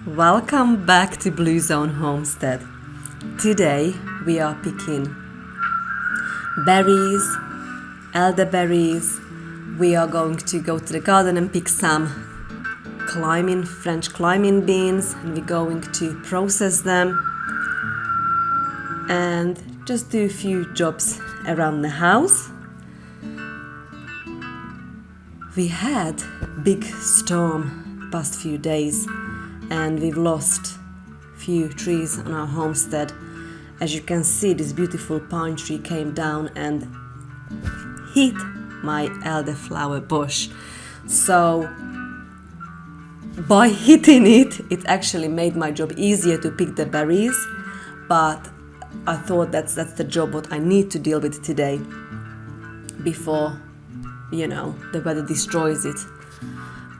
Welcome back to Blue Zone Homestead. Today we are picking berries, elderberries. We are going to go to the garden and pick some French climbing beans, and we're going to process them and just do a few jobs around the house. We had big storm past few days and we've lost few trees on our homestead. As you can see, this beautiful pine tree came down and hit my elderflower bush. So by hitting it, it actually made my job easier to pick the berries, but I thought that's the job what I need to deal with today before, the weather destroys it.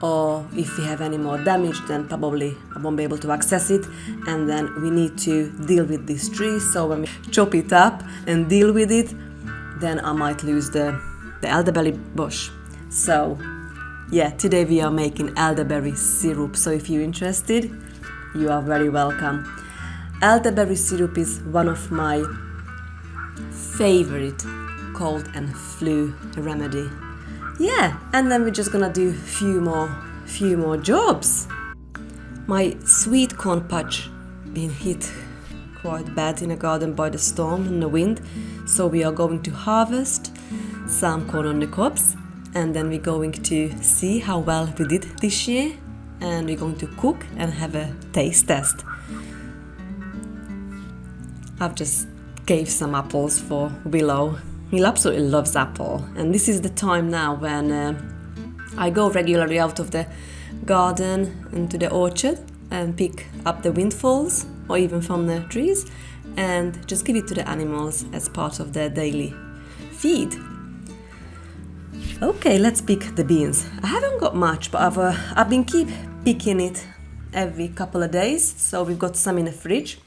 Or if we have any more damage, then probably I won't be able to access it, and then we need to deal with this tree. So when we chop it up and deal with it, then I might lose the elderberry bush. So yeah, today we are making elderberry syrup. So if you're interested, you are very welcome. Elderberry syrup is one of my favorite cold and flu remedy. Yeah, and then we're just gonna do few more jobs. My sweet corn patch been hit quite bad in the garden by the storm and the wind, so we are going to harvest some corn on the cobs, and then we're going to see how well we did this year, and we're going to cook and have a taste test. I've just gave some apples for Willow. He absolutely loves apple, and this is the time now when I go regularly out of the garden into the orchard and pick up the windfalls or even from the trees and just give it to the animals as part of their daily feed. Okay, let's pick the beans. I haven't got much, but I've been keep picking it every couple of days, so we've got some in the fridge.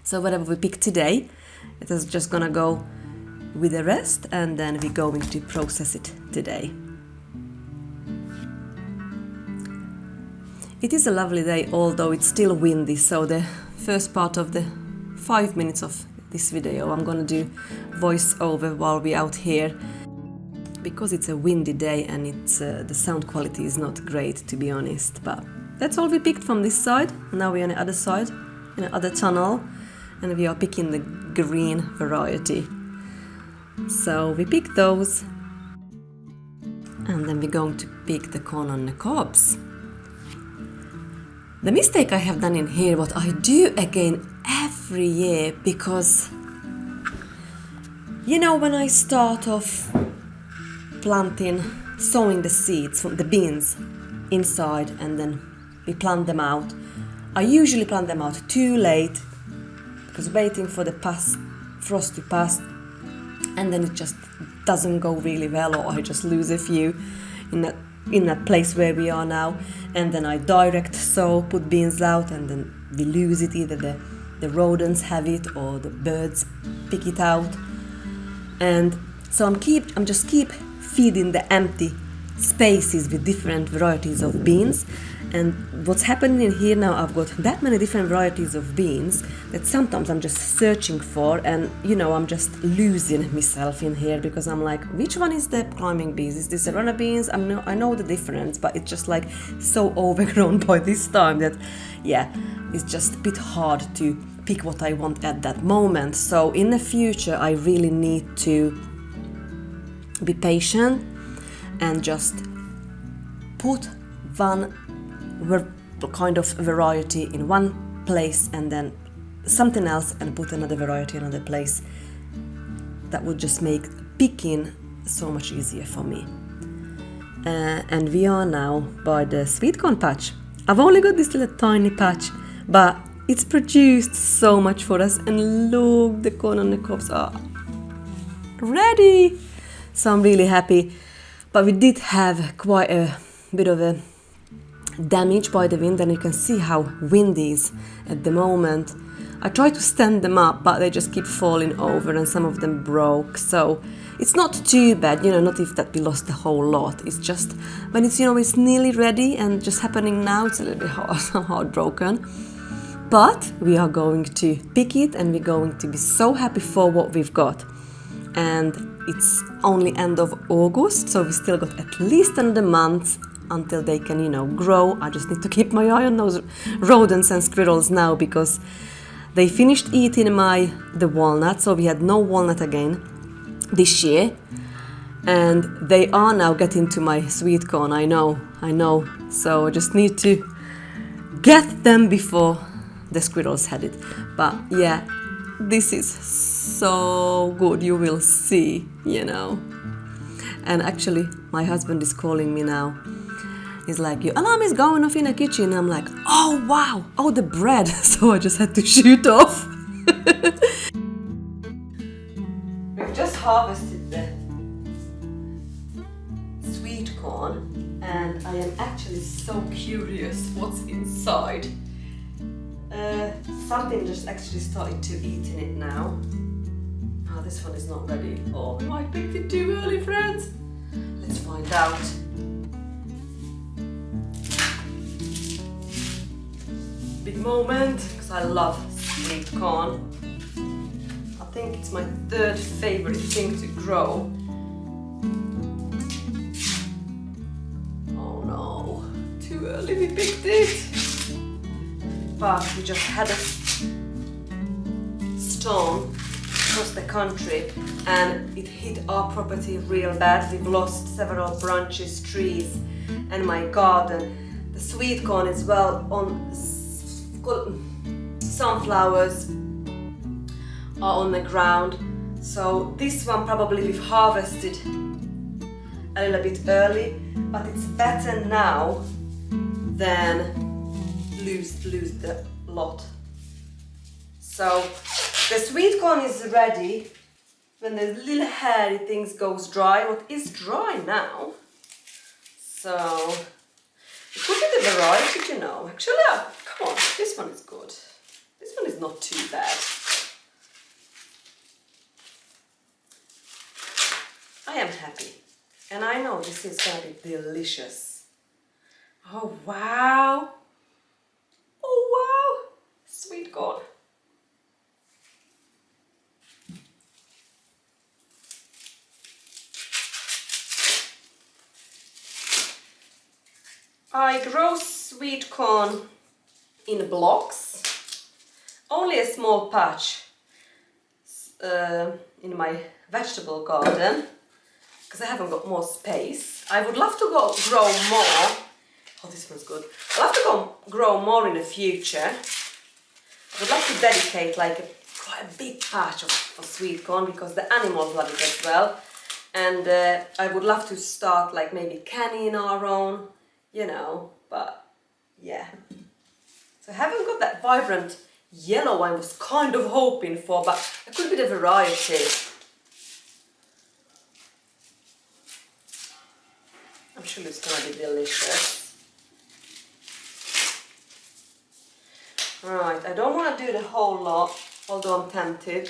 So whatever we pick today, it is just gonna go with the rest, and then we're going to process it today. It is a lovely day, although it's still windy, so the first part of the 5 minutes of this video I'm gonna do voice over while we're out here, because it's a windy day and it's the sound quality is not great, to be honest. But that's all we picked from this side. Now we're on the other side, in the other tunnel, and we are picking the green variety. So we pick those, and then we're going to pick the corn on the cobs. The mistake I have done in here, what I do again every year, because when I start off sowing the seeds from the beans inside, and then we plant them out, I usually plant them out too late, because waiting for the frost to pass, and then it just doesn't go really well, or I just lose a few in that place where we are now. And then I direct sow, put beans out, and then we lose it. Either the rodents have it or the birds pick it out. And so I'm just keep feeding the empty spaces with different varieties of beans. And what's happening in here now, I've got that many different varieties of beans that sometimes I'm just searching for, and I'm just losing myself in here, because I'm like, which one is the climbing beans? Is this the runner beans? I know the difference, but it's just like so overgrown by this time that it's just a bit hard to pick what I want at that moment. So in the future I really need to be patient and just put one kind of variety in one place, and then something else, and put another variety in another place. That would just make picking so much easier for me. And we are now by the sweet corn patch. I've only got this little tiny patch, but it's produced so much for us, and look, the corn on the cobs are ready. So I'm really happy. But we did have quite a bit of a damage by the wind, and you can see how windy it is at the moment. I try to stand them up, but they just keep falling over and some of them broke. So it's not too bad, not if that we lost the whole lot. It's just when it's, it's nearly ready and just happening now, it's a little bit hard, heartbroken. But we are going to pick it and we're going to be so happy for what we've got. And it's only end of August, so we still got at least another month until they can, grow. I just need to keep my eye on those rodents and squirrels now because they finished eating the walnut, so we had no walnut again this year. And they are now getting to my sweet corn, I know. So I just need to get them before the squirrels had it. But yeah, this is so good, you will see, And actually, my husband is calling me now. He's like, your alarm is going off in the kitchen. I'm like, oh wow, oh the bread. So I just had to shoot off. We've just harvested the sweet corn and I am actually so curious what's inside. Something just actually started to eat in it now. Oh, this one is not ready. Oh, I picked it too early, friends. Let's find out. Big moment, because I love sweet corn. I think it's my third favorite thing to grow. Oh no, too early we picked it. But we just had a storm across the country and it hit our property real bad. We've lost several branches, trees, and my garden. The sweet corn as well, on sunflowers are on the ground. So this one probably we've harvested a little bit early, but it's better now than lose the lot. So the sweet corn is ready when the little hairy things goes dry. What is dry now? So it could be the variety, Actually, come on, this one is good. This one is not too bad. I am happy. And I know this is gonna be delicious. Oh wow. Oh wow, sweet corn. I grow sweet corn in blocks, only a small patch in my vegetable garden because I haven't got more space. I would love to grow more. Oh, this one's good. I'd love to grow more in the future. I would love to dedicate quite a big patch of sweet corn because the animals love it as well. And I would love to start maybe canning our own, but yeah. So I haven't got that vibrant yellow I was kind of hoping for, but it could be the variety. I'm sure it's gonna be delicious. Right, I don't want to do the whole lot, although I'm tempted.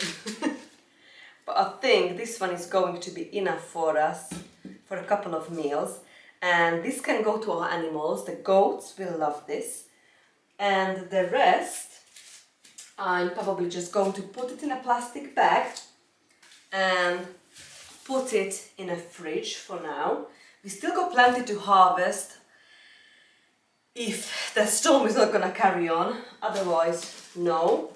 But I think this one is going to be enough for us for a couple of meals. And this can go to our animals. The goats will love this. And the rest, I'm probably just going to put it in a plastic bag and put it in a fridge for now. We still got plenty to harvest if the storm is not gonna carry on, otherwise no.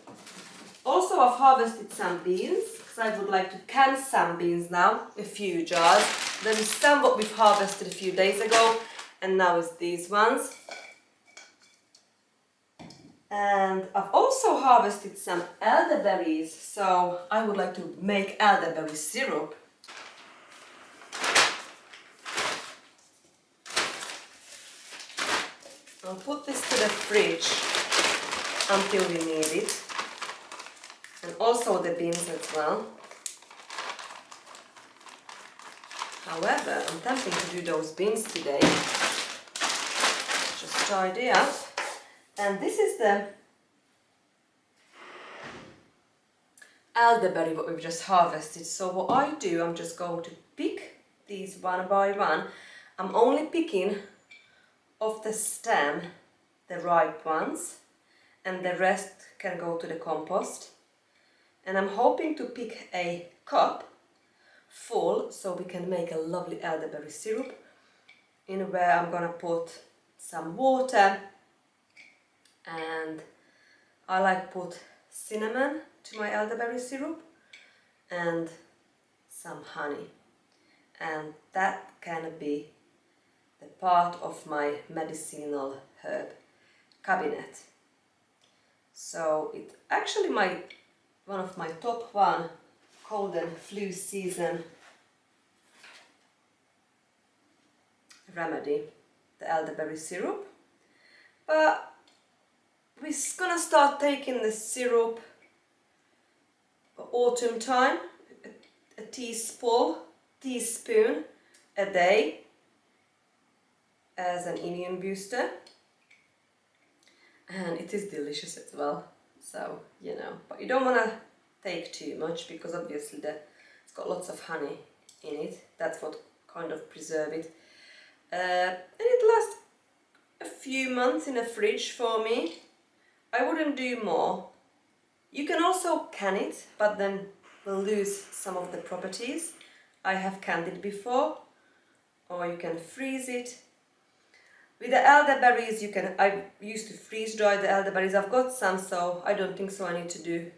Also I've harvested some beans because I would like to can some beans now, a few jars. There is some what we've harvested a few days ago and now it's these ones. And I've also harvested some elderberries, so I would like to make elderberry syrup. I'll put this to the fridge until we need it. And also the beans as well. However, I'm tempted to do those beans today. Just try it out. And this is the elderberry what we've just harvested. So what I do, I'm just going to pick these one by one. I'm only picking off the stem the ripe ones, and the rest can go to the compost. And I'm hoping to pick a cup full so we can make a lovely elderberry syrup, in where I'm gonna put some water, and I like put cinnamon to my elderberry syrup and some honey, and that can be the part of my medicinal herb cabinet. So it's actually one of my top one cold and flu season remedy, the elderberry syrup. But we're gonna start taking the syrup autumn time, a teaspoon a day as an immune booster, and it is delicious as well. So you know, but you don't want to take too much because obviously it's got lots of honey in it. That's what kind of preserve it, and it lasts a few months in the fridge for me. I wouldn't do more. You can also can it, but then we'll lose some of the properties. I have canned it before, or you can freeze it. With the elderberries, I used to freeze dry the elderberries. I've got some, so I don't think so I need to do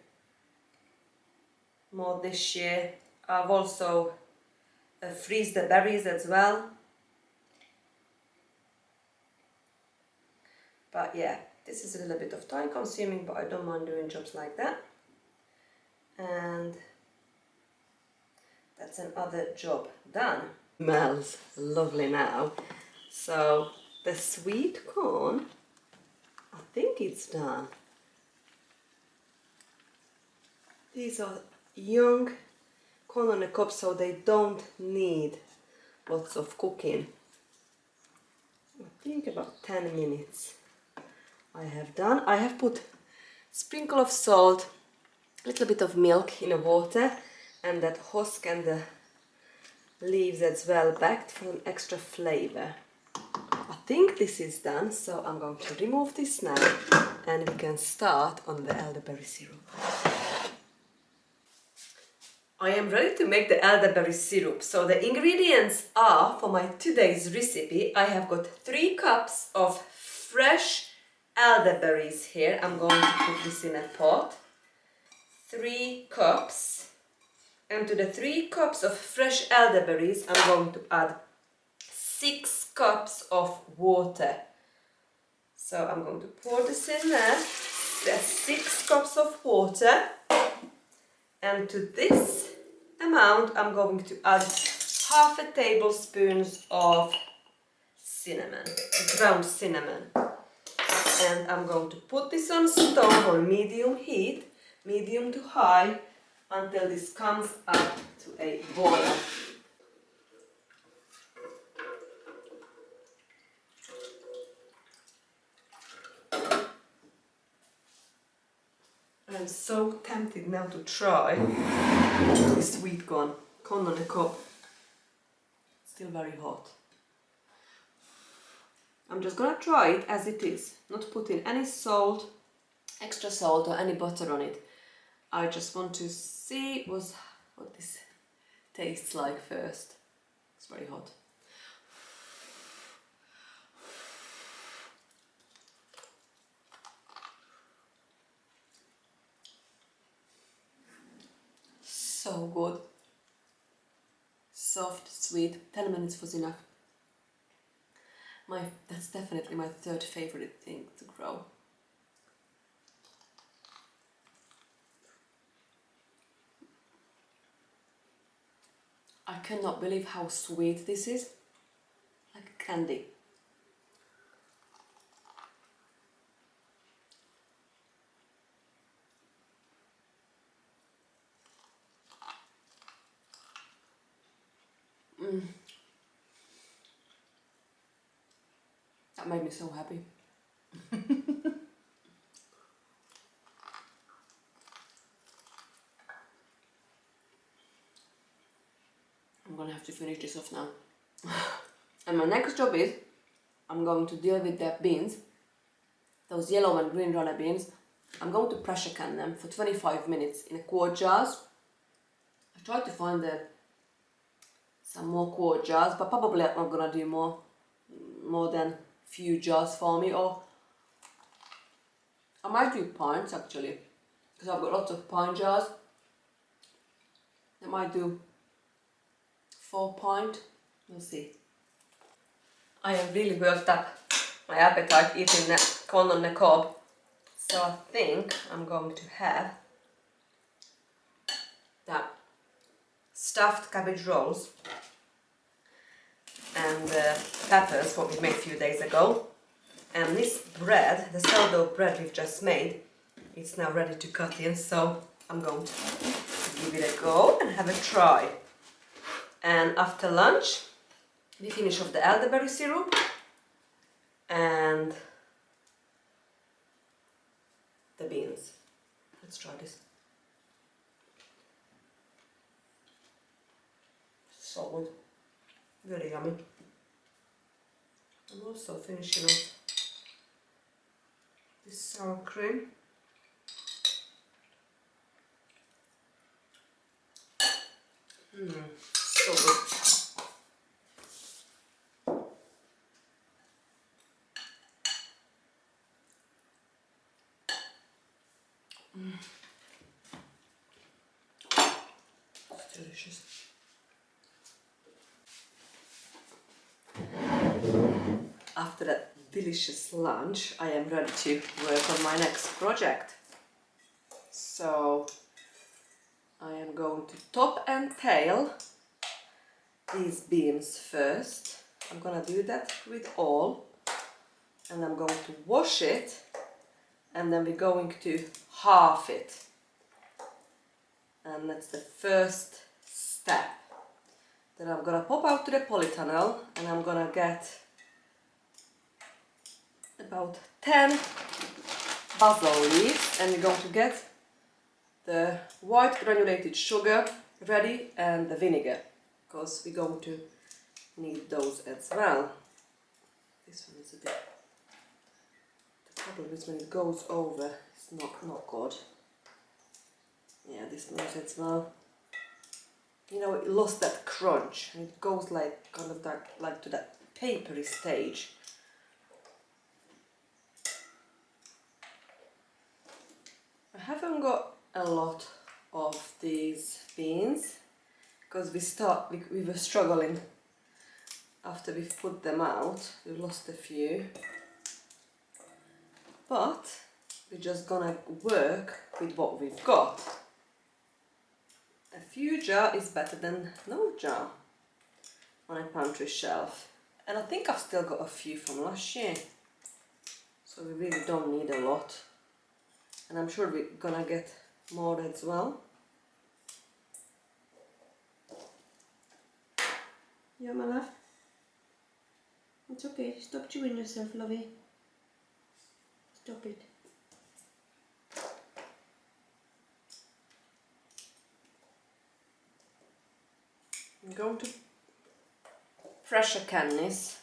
more this year. I've also freeze the berries as well. But yeah, this is a little bit of time consuming, but I don't mind doing jobs like that. And that's another job done. Smells lovely now. So the sweet corn, I think it's done. These are young corn on the cob, so they don't need lots of cooking. I think about 10 minutes I have done. I have put sprinkle of salt, a little bit of milk in the water, and that husk and the leaves as well back for an extra flavor. I think this is done, so I'm going to remove this now and we can start on the elderberry syrup. I am ready to make the elderberry syrup. So the ingredients are, for my today's recipe, I have got 3 cups of fresh elderberries here. I'm going to put this in a pot. 3 cups. And to the 3 cups of fresh elderberries, I'm going to add 6 cups of water. So I'm going to pour this in there. There's 6 cups of water. And to this amount, I'm going to add half a tablespoon of cinnamon, ground cinnamon. And I'm going to put this on stove on medium heat, medium to high, until this comes up to a boil. I'm so tempted now to try this sweet corn on the cob. Still very hot. I'm just gonna try it as it is, not putting any salt, extra salt or any butter on it. I just want to see what this tastes like first. It's very hot. So good. Soft, sweet. 10 minutes was enough. That's definitely my 3rd favorite thing to grow. I cannot believe how sweet this is. Like candy. That made me so happy. finish this off now. And my next job is, I'm going to deal with the beans, those yellow and green runner beans. I'm going to pressure can them for 25 minutes in a quart jars. I tried to find some more quart jars, but probably I'm not gonna do more than few jars for me, or I might do pints actually, because I've got lots of pint jars. I might do 4 pint, we'll see. I have really built up my appetite eating the corn on the cob, so I think I'm going to have that stuffed cabbage rolls and peppers, what we made a few days ago. And this bread, the sourdough bread we've just made, it's now ready to cut in, so I'm going to give it a go and have a try. And after lunch, we finish off the elderberry syrup and the beans. Let's try this. So good. Very yummy. I'm also finishing off this sour cream. So good. It's delicious. After that delicious lunch, I am ready to work on my next project. So I am going to top and tail these beans first. I'm gonna do that with all, and I'm going to wash it, and then we're going to half it. And that's the first step. Then I'm gonna pop out to the polytunnel and I'm gonna get about 10 basil leaves, and we're going to get the white granulated sugar ready and the vinegar, because we're going to need those as well. This one is a bit, the problem is when it goes over, it's not good. Yeah, this one is as well. You know, it lost that crunch and it goes like kind of that, like to that papery stage. I haven't got a lot of these beans because we were struggling after we put them out. We lost a few, but we're just gonna work with what we've got. A few jar is better than no jar on a pantry shelf, and I think I've still got a few from last year, so we really don't need a lot, and I'm sure we're gonna get more as well. Yeah, my love. It's okay. Stop chewing yourself, lovey. Stop it. I'm going to pressure can this.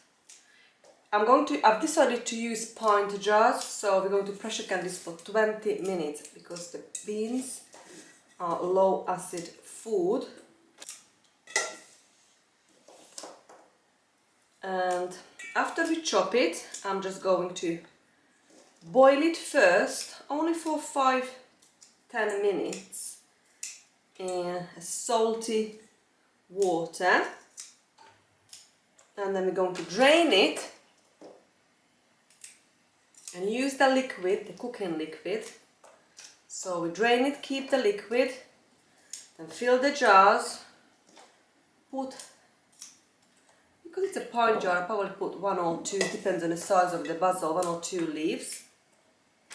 I've decided to use pint jars, so we're going to pressure can this for 20 minutes because the beans are low acid food. And after we chop it, I'm just going to boil it first, only for 5-10 minutes in salty water, and then we're going to drain it and use the liquid, the cooking liquid. So we drain it, keep the liquid, then fill the jars, because it's a pint jar, I probably put 1 or 2, depends on the size of the basil, 1 or 2 leaves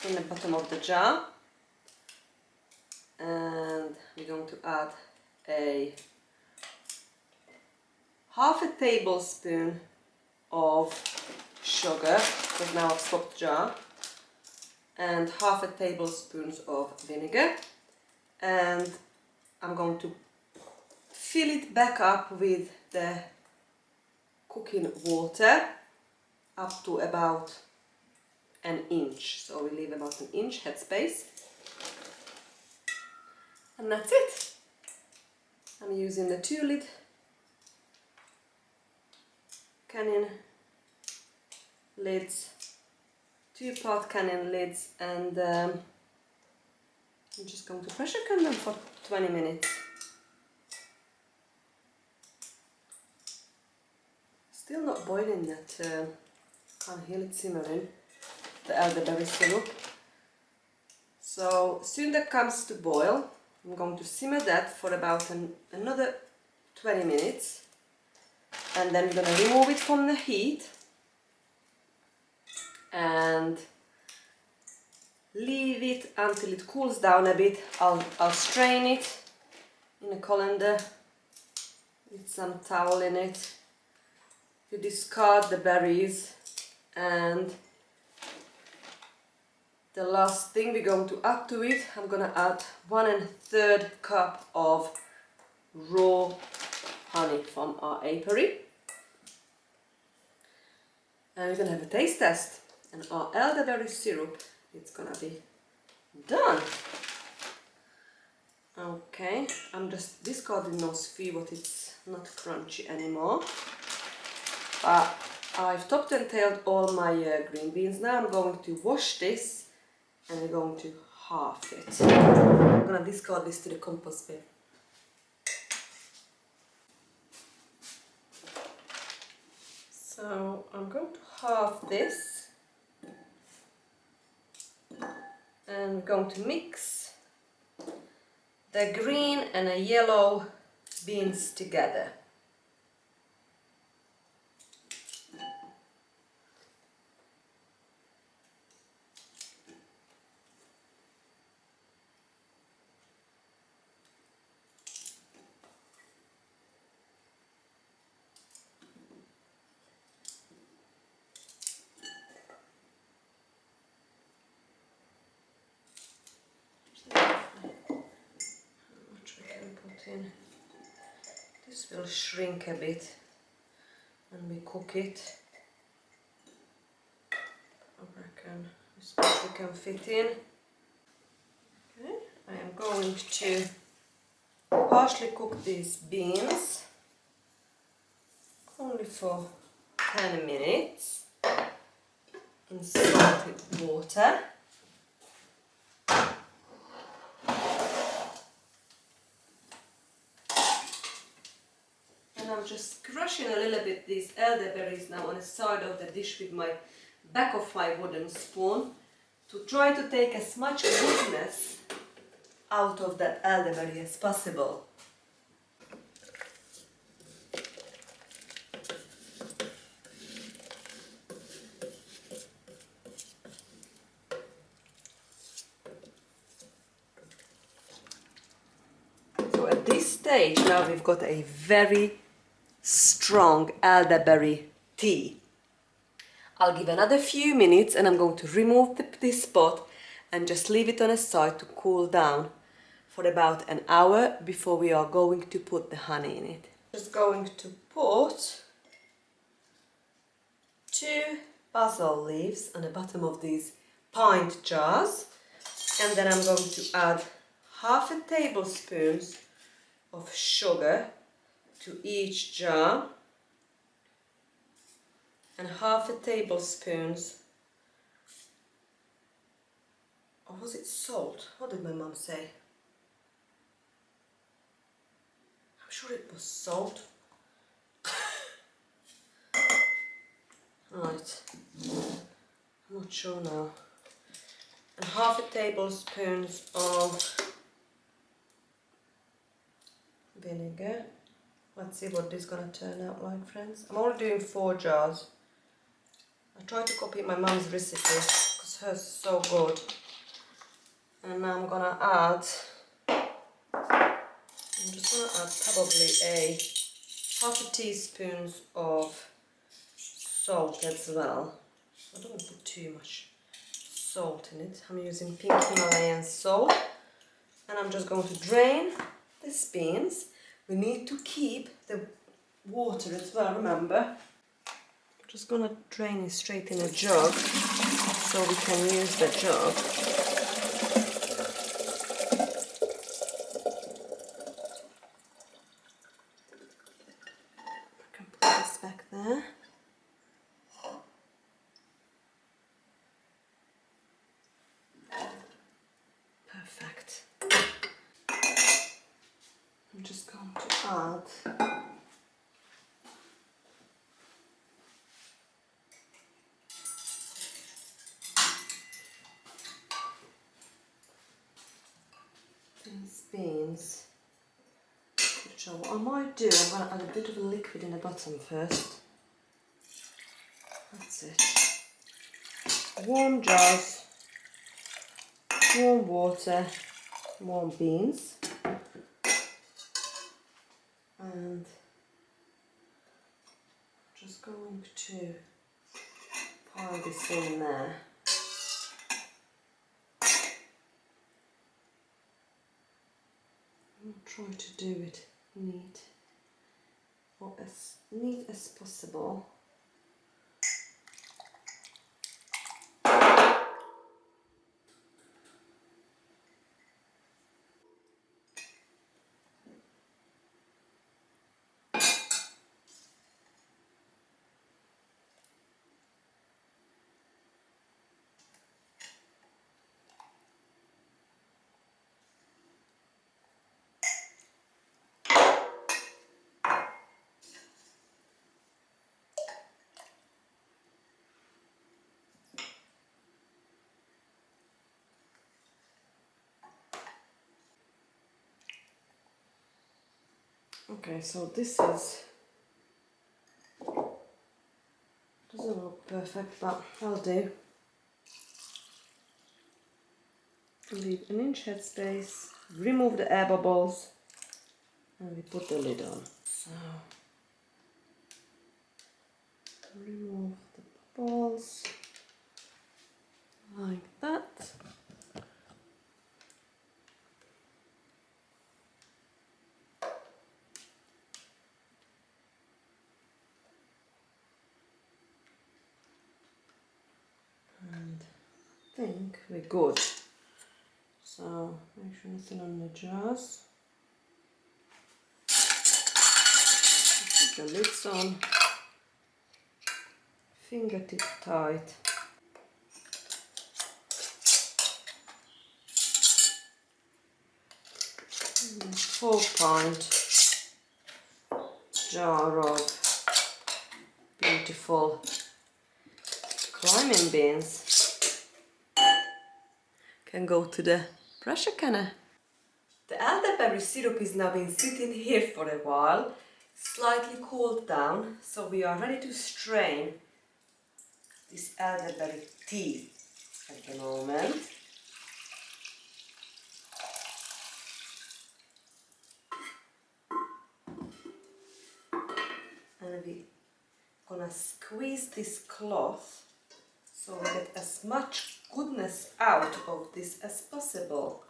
in the bottom of the jar. And we're going to add half a tablespoon of sugar, because now I've stopped the jar, and half a tablespoon of vinegar, and I'm going to fill it back up with the cooking water up to about an inch. So we leave about an inch headspace. And that's it. I'm using the 2-lid canning lids, 2-part canning lids, and I'm just going to pressure can them for 20 minutes. Still not boiling yet, can't hear it simmering, the elderberry syrup. So soon that comes to boil, I'm going to simmer that for about another 20 minutes, and then I'm going to remove it from the heat and leave it until it cools down a bit. I'll strain it in a colander with some towel in it. You discard the berries, and the last thing we're going to add to it, I'm going to add 1 1/3 cup of raw honey from our apiary. And we're going to have a taste test. And our elderberry syrup, it's going to be done. Okay, I'm just discarding those few, but it's not crunchy anymore. I've topped and tailed all my green beans. Now I'm going to wash this and we're going to half it. I'm going to discard this to the compost bin. So I'm going to halve this and we're going to mix the green and the yellow beans together. This will shrink a bit when we cook it. I reckon this much we can fit in. Okay, I am going to partially cook these beans only for 10 minutes in salted water. And I'm just crushing a little bit these elderberries now on the side of the dish with my back of my wooden spoon to try to take as much goodness out of that elderberry as possible. So at this stage now we've got a very strong elderberry tea. I'll give another few minutes and I'm going to remove this pot and just leave it on a side to cool down for about an hour before we are going to put the honey in it. Just going to put 2 basil leaves on the bottom of these pint jars, and then I'm going to add 1/2 tablespoon of sugar to each jar and 1/2 tablespoon, or was it salt? What did my mum say? I'm sure it was salt. Right, I'm not sure now. And 1/2 tablespoon of vinegar. Let's see what this is gonna turn out like, friends. I'm only doing 4 jars. I tried to copy my mum's recipe because hers is so good. And now I'm gonna add, I'm just gonna add probably a 1/2 teaspoon of salt as well. I don't want to put too much salt in it. I'm using pink Himalayan salt. And I'm just going to drain these beans. We need to keep the water as well, remember. I'm just gonna drain it straight in a jug so we can use the jug. I can put this back there. Perfect. I'm just going to add these beans. So what I might do, I'm going to add a bit of liquid in the bottom first. That's it. Warm jars, warm water, warm beans, and just going to pile this in there. I'll try to do it neat, or as neat as possible. Okay, so this doesn't look perfect, but I'll do. Leave an inch head space, remove the air bubbles, and we put the lid on. So, remove the bubbles, like that. And I think we're good. So make sure nothing on the jars. Put the lids on. Fingertip tight. And a 4-pint jar of beautiful climbing beans can go to the pressure canner. The elderberry syrup is now been sitting here for a while, slightly cooled down, so we are ready to strain this elderberry tea at the moment. And we're gonna squeeze this cloth so we get as much goodness out of this as possible.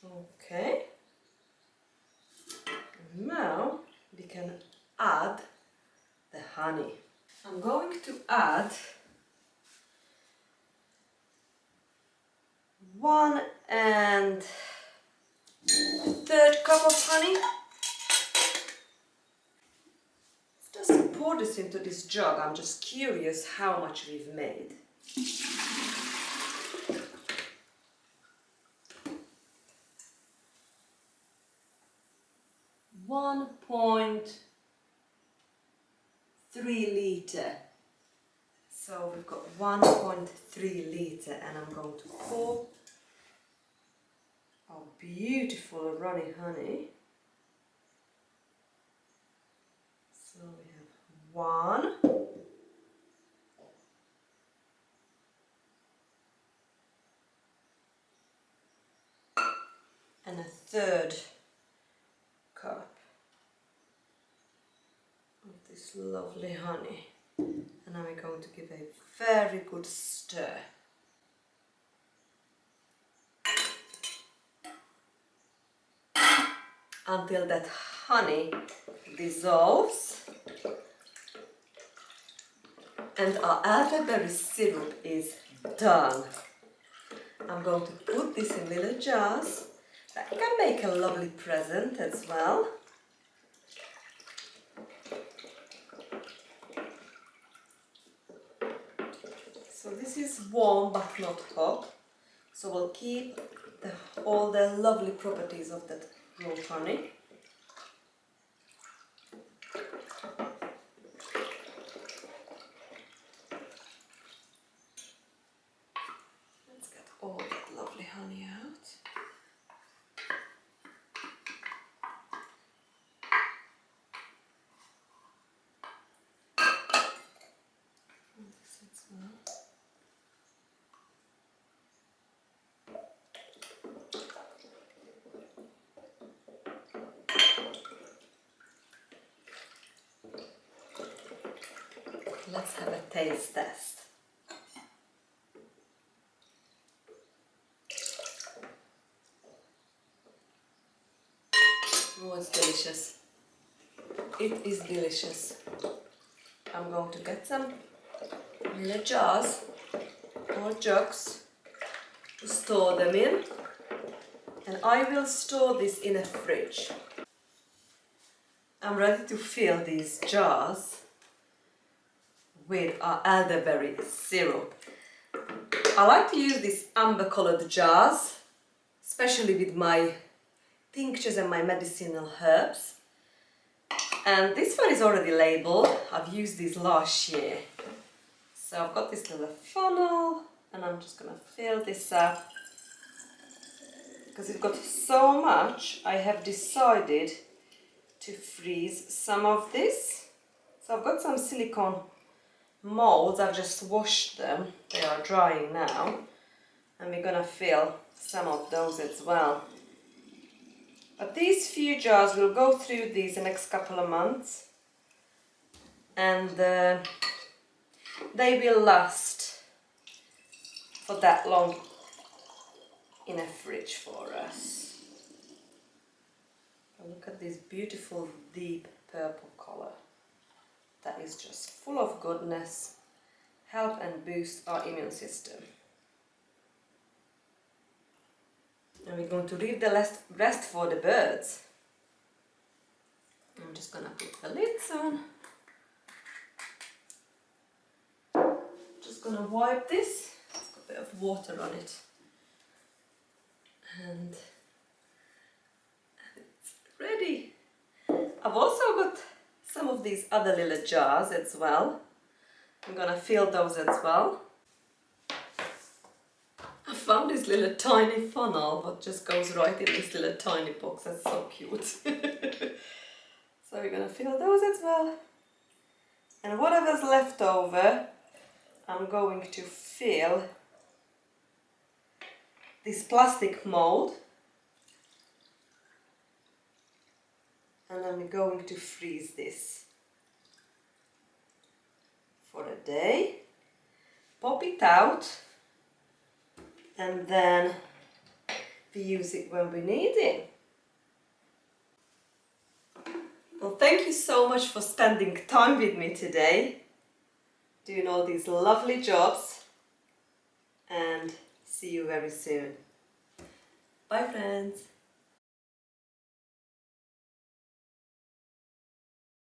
Okay. Now we can add the honey. I'm going to add 1 1/3 cup of honey. Just pour this into this jug. I'm just curious how much we've made. .3 litre. So we've got 1.3 litre, and I'm going to pour our beautiful runny honey. So we have 1, and 1/3 cup of this lovely honey, and I'm going to give a very good stir. Until that honey dissolves and our elderberry syrup is done. I'm going to put this in little jars that can make a lovely present as well. So this is warm but not hot, so we'll keep all the lovely properties of that raw honey. Let's get all that lovely honey out. And this as well. Let's have a taste test. Oh, it's delicious. It is delicious. I'm going to get some little jars or jugs to store them in, and I will store this in a fridge. I'm ready to fill these jars with our elderberry syrup. I like to use these amber colored jars, especially with my tinctures and my medicinal herbs. And this one is already labeled. I've used this last year. So I've got this little funnel and I'm just gonna fill this up. Because it's got so much, I have decided to freeze some of this. So I've got some silicone molds, I've just washed them, they are drying now, and we're gonna fill some of those as well. But these few jars, will go through these the next couple of months, and they will last for that long in a fridge for us. Look at this beautiful deep purple color. That is just full of goodness, help and boost our immune system. And we're going to leave the rest for the birds. I'm just gonna put the lids on. Just gonna wipe this. It's got a bit of water on it. And it's ready. I've also got some of these other little jars as well. I'm gonna fill those as well. I found this little tiny funnel that just goes right in this little tiny box. That's so cute. So we're gonna fill those as well. And whatever's left over, I'm going to fill this plastic mold. And I'm going to freeze this for a day, pop it out, and then we use it when we need it. Well, thank you so much for spending time with me today, doing all these lovely jobs, and see you very soon. Bye friends.